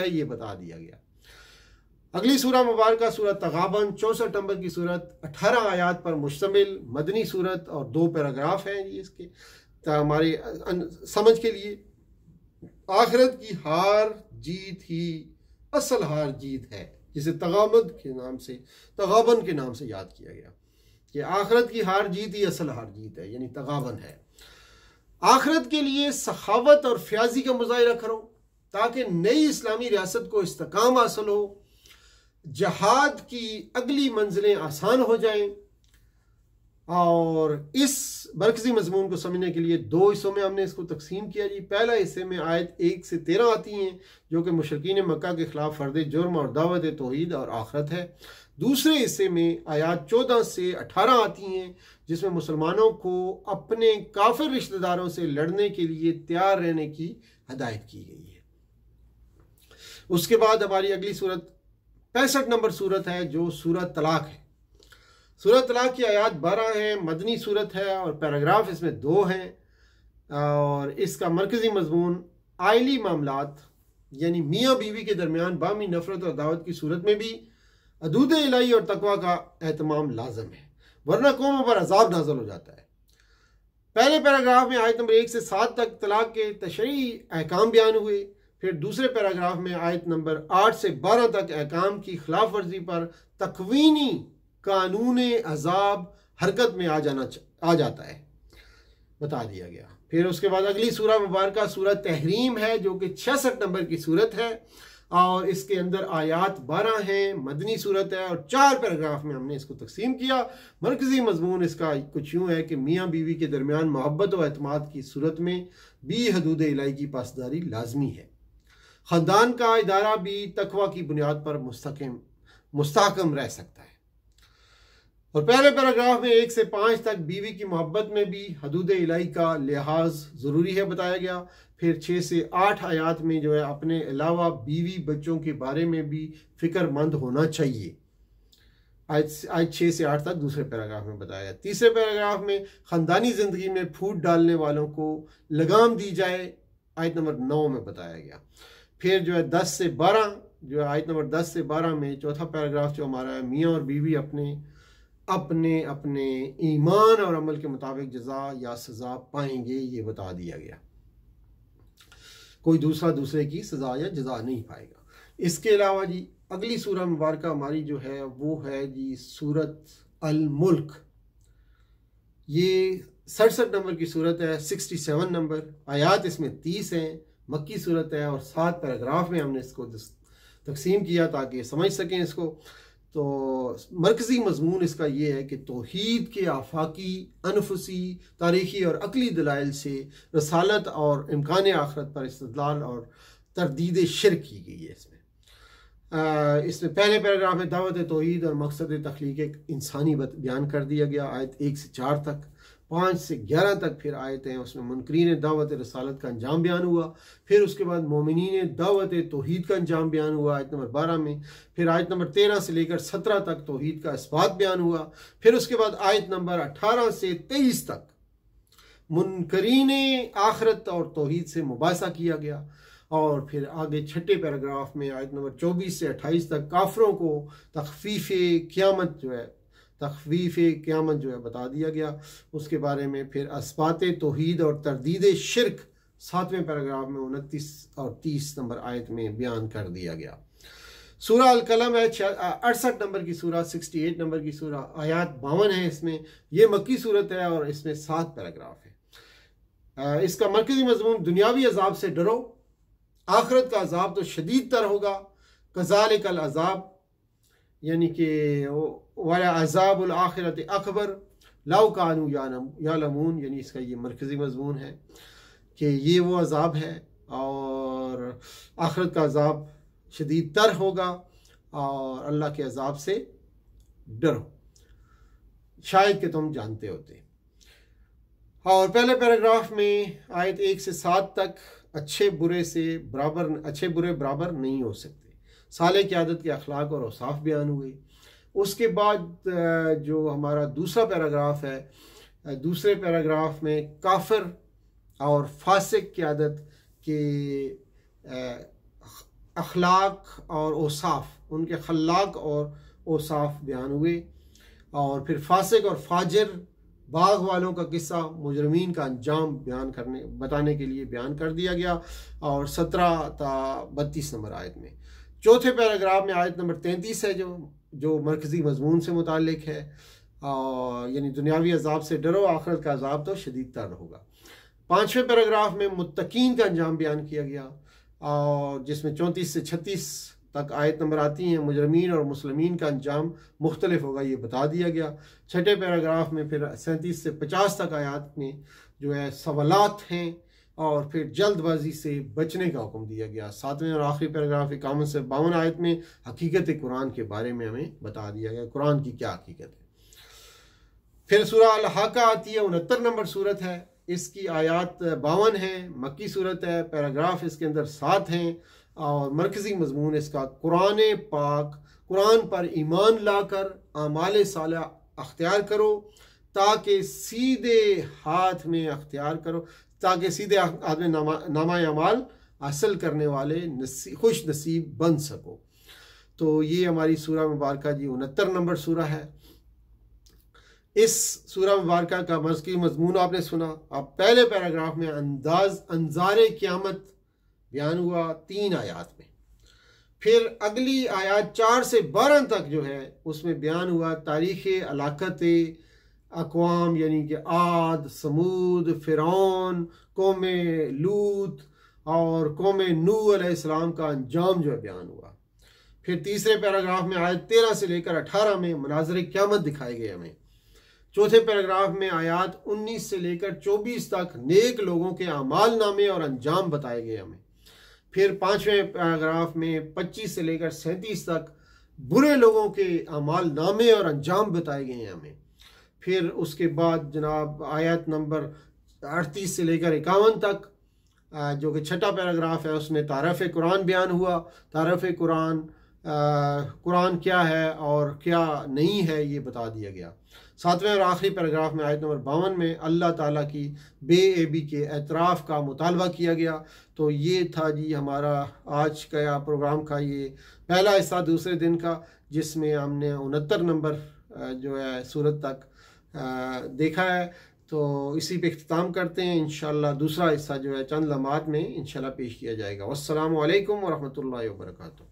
है ये बता दिया गया। अगली सूरह मुबारक सूरत तगाबन 64 नंबर की सूरत, 18 आयात पर मुश्तमिल मदनी सूरत और 2 पैराग्राफ हैं ये इसके हमारे समझ के लिए। आखिरत की हार जीत ही असल हार जीत है, जिसे तगाबन के नाम से याद किया गया कि आखिरत की हार जीत ही असल हार जीत है, यानी तगाबन है। आखिरत के लिए सखावत और फ्याजी का मुजाहिरा करो ताकि नई इस्लामी रियासत को इस्तेकाम हासिल हो, जहाद की अगली मंजिलें आसान हो जाएं। और इस मरकजी मजमून को समझने के लिए 2 हिस्सों में हमने इसको तकसीम किया जी। पहला हिस्से में आयत 1 से 13 आती हैं जो कि मुशरिकीन मक्का के खिलाफ फर्द जुर्म और दावत तौहीद और आखरत है। दूसरे हिस्से में आयत 14 से 18 आती हैं जिसमें मुसलमानों को अपने काफिर रिश्तेदारों से लड़ने के लिए तैयार रहने की हदायत की गई है। उसके बाद हमारी अगली सूरत 65 नंबर सूरत है जो सूरत तलाक है। सूरत तलाक की आयत 12 है, मदनी सूरत है और पैराग्राफ इसमें 2 हैं। और इसका मरकजी मजमून आइली मामलात यानी मियाँ बीवी के दरमियान बामी नफरत और दावत की सूरत में भी हदूद इलाही और तकवा का एहतमाम लाजम है, वरना कौमों पर अजाब नाज़िल हो जाता है। पहले पैराग्राफ में आयत नंबर 1 से 7 तक तलाक के तशरीई अहकाम बयान हुए। फिर दूसरे पैराग्राफ में आयत नंबर 8 से 12 तक अहकाम की खिलाफ वर्जी पर तकवीनी कानून अजाब हरकत में आ जाता है, बता दिया गया। फिर उसके बाद अगली सूरह मुबारक सूरत तहरीम है जो कि 66 नंबर की सूरत है और इसके अंदर आयात 12 हैं, मदनी सूरत है और 4 पैराग्राफ में हमने इसको तकसीम किया। मरकजी मजमून इसका कुछ यूँ है कि मियाँ बीवी के दरमियान मोहब्बत और एतमाद की सूरत में भी हदूद इलाही की पासदारी लाजमी है। ख़ानदान का इदारा भी तकवा की बुनियाद पर मुस्तहकम रह सकता है। और पहले पैराग्राफ में 1 से 5 तक बीवी की मोहब्बत में भी हदूद इलाही का लिहाज ज़रूरी है बताया गया। फिर 6 से 8 आयात में जो है अपने अलावा बीवी बच्चों के बारे में भी फ़िक्रमंद होना चाहिए। आज 6 से 8 तक दूसरे पैराग्राफ में बताया गया। तीसरे पैराग्राफ में ख़ानदानी ज़िंदगी में फूट डालने वालों को लगाम दी जाए, आयत नंबर 9 में बताया गया। फिर जो है 10 से 12 जो है आयत नंबर 10 से 12 में चौथा पैराग्राफ जो हमारा है, मियाँ और बीवी अपने अपने ईमान और अमल के मुताबिक जजा या सज़ा पाएंगे, ये बता दिया गया। कोई दूसरे की सज़ा या जजा नहीं पाएगा। इसके अलावा जी अगली सूरह मुबारक हमारी जो है वो है जी सूरत अल मुल्क। ये 67 नंबर की सूरत है, 67 नंबर आयात इसमें 30 हैं, मक्की सूरत है और 7 पैराग्राफ में हमने इसको तकसीम किया ताकि समझ सकें इसको। तो मरकज़ी मजमून इसका ये है कि तौहीद के आफाकी, अनफुसी, तारीख़ी और अकली दलाइल से रसालत और इम्कान आखरत पर इस्तदलाल और तरदीद शिर्क की गई है। इसमें पहले पैराग्राफ में दावत तौहीद और मकसद तख्लीक इंसानी बयान कर दिया गया, आयत 1 से 4 तक। 5 से 11 तक फिर आयतें हैं, उसमें मुनकरीन दावत रसालत का अंजाम बयान हुआ। फिर उसके बाद मोमिनीन दावत तौहीद का अंजाम बयान हुआ आयत नंबर 12 में। फिर आयत नंबर 13 से लेकर 17 तक तौहीद का इस्बात बयान हुआ। फिर उसके बाद आयत नंबर 18 से 23 तक मुनकरीन आखरत और तौहीद से मुबासा किया गया। और फिर आगे छठे पैराग्राफ में आयत नंबर 24 से 28 तक काफरों को तखफीफ क़यामत जो है बता दिया गया। उसके बारे में फिर असबात तौहीद और तरदीद शिर्क 7वें पैराग्राफ में 29 और 30 नंबर आयत में बयान कर दिया गया। सूरह अल कलम है 68 नंबर की सूरह, 68 नंबर की सूरह, आयात 52 है इसमें। यह मक्की सूरत है और इसमें 7 पैराग्राफ है। इसका मरकजी मजमून दुनियावी अजाब से डरो, आखिरत का अजाब तो शदीद तर होगा। कज़ालिकल अजाब यानी कि वाला अज़ाबुल आखिरत अकबर लौ कानू यालमून, यानी इसका ये मरकज़ी मजमून है कि ये वो अजाब है और आखिरत का अजाब शदीद तर होगा और अल्लाह के अजाब से डरो, शायद कि तुम जानते होते। और पहले पैराग्राफ में आयत 1 से 7 तक अच्छे बुरे बराबर नहीं हो सकते, साले की आदत के अखलाक और औसाफ बयान हुए। उसके बाद जो हमारा दूसरा पैराग्राफ है, दूसरे पैराग्राफ में काफिर और फासिक की आदत के अखलाक और औसाफ, उनके खल्लाक और औसाफ बयान हुए। और फिर फासिक और फाजिर बाग वालों का किस्सा, मुजरमीन का अंजाम बताने के लिए बयान कर दिया गया। और 17 ता 32 नंबर आयत में, चौथे पैराग्राफ में आयत नंबर 33 है जो मरकज़ी मजमून से मुतालिक है, और यानी दुनियावी अजाब से डरो, आखिरत का अजाब तो शदीद तर होगा। पाँचवें पैराग्राफ में मुत्तकीन का अंजाम बयान किया गया, और जिसमें 34 से 36 तक आयत नंबर आती हैं। मुजरमीन और मुस्लिमीन का अंजाम मुख्तलिफ होगा, ये बता दिया गया। छठे पैराग्राफ में फिर 37 से 50 तक आयत में जो है सवालात हैं, और फिर जल्दबाजी से बचने का हुक्म दिया गया। सातवें और आखिरी पैराग्राफ 51 से 52 आयत में हकीकत कुरान के बारे में हमें बता दिया गया, कुरान की क्या हकीकत है। फिर सूरह अल-हाका आती है, 69 नंबर सूरत है, इसकी आयत 52 है, मक्की सूरत है, पैराग्राफ इसके अंदर 7 हैं, और मरकज़ी मजमून इसका कुरान पाक, कुरान पर ईमान लाकर आमाल साला अख्तियार करो, ताकि सीधे हाथ में अख्तियार करो, ताकि सीधे हाथ में नामा अमाल हासिल करने वाले खुश नसीब बन सको। तो ये हमारी सूरह मुबारक जी 69 नंबर सूरह है। इस सूरह मुबारक का मज़की मजमून आपने सुना। अब पहले पैराग्राफ में अंजारे क़यामत बयान हुआ 3 आयात में। फिर अगली आयत 4 से 12 तक जो है उसमें बयान हुआ तारीख़ अलाकत अक़वाम, यानी कि आद, समूद, फ़िरौन, कौम लूत और कौम नूह अलैहिस्सलाम का अंजाम जो है बयान हुआ। फिर तीसरे पैराग्राफ में आयत 13 से लेकर 18 में मनाज़िर क़यामत दिखाए गए हमें। चौथे पैराग्राफ में आयत 19 से लेकर 24 तक नेक लोगों के अमाल नामे और अंजाम बताए गए हमें। फिर पाँचवें पैराग्राफ में 25 से लेकर 37 तक बुरे लोगों के अमाल नामे और अंजाम बताए गए हैं हमें। फिर उसके बाद जनाब आयत नंबर 38 से लेकर 51 तक जो कि छठा पैराग्राफ है, उसमें तारफ़ कुरान बयान हुआ। तारफ़ कुरान, कुरान क्या है और क्या नहीं है, ये बता दिया गया। सातवें और आखिरी पैराग्राफ में आयत नंबर 52 में अल्लाह ताला की बेएबी के एतराफ़ का मुतालबा किया गया। तो ये था जी हमारा आज का प्रोग्राम का ये पहला हिस्सा दूसरे दिन का, जिसमें हमने 69 नंबर जो है सूरत तक देखा है। तो इसी पे इख्तिताम करते हैं। इंशाअल्लाह दूसरा हिस्सा जो है चंद लम्हात में इंशाअल्लाह पेश किया जाएगा। वस्सलामु अलैकुम वरहमतुल्लाहि वबरकातुहू।